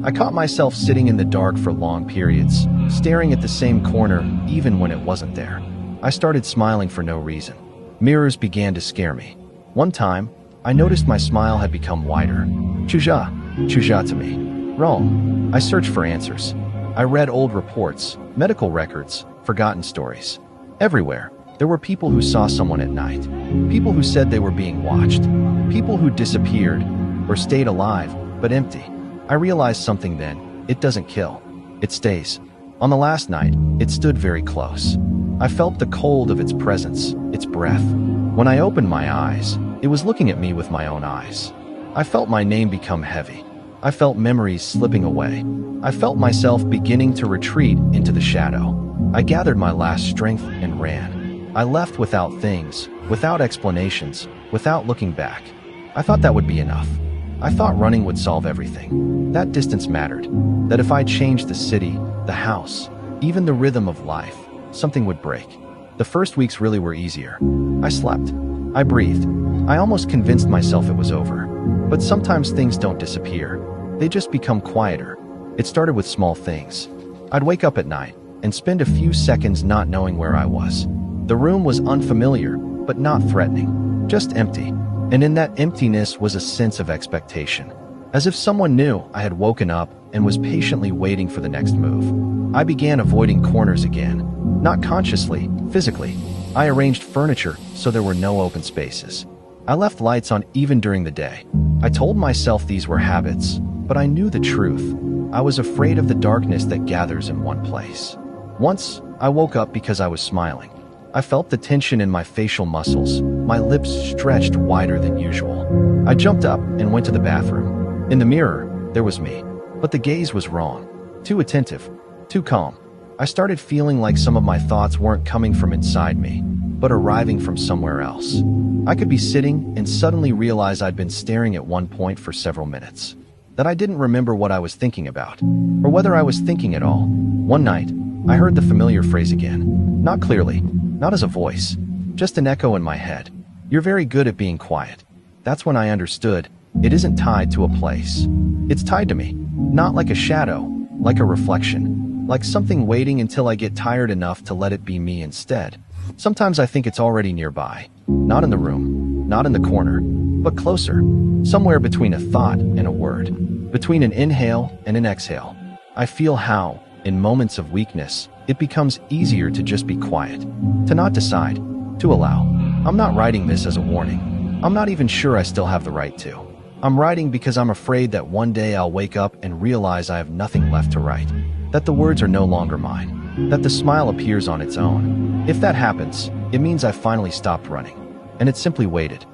I caught myself sitting in the dark for long periods, staring at the same corner even when it wasn't there. I started smiling for no reason. Mirrors began to scare me. One time, I noticed my smile had become wider. Chuja to me. Wrong. I searched for answers. I read old reports, medical records, forgotten stories. Everywhere, there were people who saw someone at night. People who said they were being watched. People who disappeared or stayed alive, but empty. I realized something then. It doesn't kill. It stays. On the last night, it stood very close. I felt the cold of its presence, its breath. When I opened my eyes, it was looking at me with my own eyes. I felt my name become heavy. I felt memories slipping away. I felt myself beginning to retreat into the shadow. I gathered my last strength and ran. I left without things, without explanations, without looking back. I thought that would be enough. I thought running would solve everything. That distance mattered. That if I changed the city, the house, even the rhythm of life, something would break. The first weeks really were easier. I slept. I breathed. I almost convinced myself it was over. But sometimes things don't disappear. They just become quieter. It started with small things. I'd wake up at night and spend a few seconds not knowing where I was. The room was unfamiliar, but not threatening, just empty. And in that emptiness was a sense of expectation. As if someone knew I had woken up and was patiently waiting for the next move. I began avoiding corners again. Not consciously, physically. I arranged furniture so there were no open spaces. I left lights on even during the day. I told myself these were habits, but I knew the truth. I was afraid of the darkness that gathers in one place. Once, I woke up because I was smiling. I felt the tension in my facial muscles, my lips stretched wider than usual. I jumped up and went to the bathroom. In the mirror, there was me, but the gaze was wrong. Too attentive, too calm. I started feeling like some of my thoughts weren't coming from inside me, but arriving from somewhere else. I could be sitting and suddenly realize I'd been staring at one point for several minutes. That I didn't remember what I was thinking about, or whether I was thinking at all. One night, I heard the familiar phrase again. Not clearly, not as a voice, just an echo in my head. You're very good at being quiet. That's when I understood. It isn't tied to a place. It's tied to me. Not like a shadow, like a reflection. Like something waiting until I get tired enough to let it be me instead. Sometimes I think it's already nearby. Not in the room, not in the corner, but closer. Somewhere between a thought and a word. Between an inhale and an exhale. I feel how, in moments of weakness, it becomes easier to just be quiet. To not decide. To allow. I'm not writing this as a warning. I'm not even sure I still have the right to. I'm writing because I'm afraid that one day I'll wake up and realize I have nothing left to write. That the words are no longer mine. That the smile appears on its own. If that happens, it means I've finally stopped running. And it simply waited.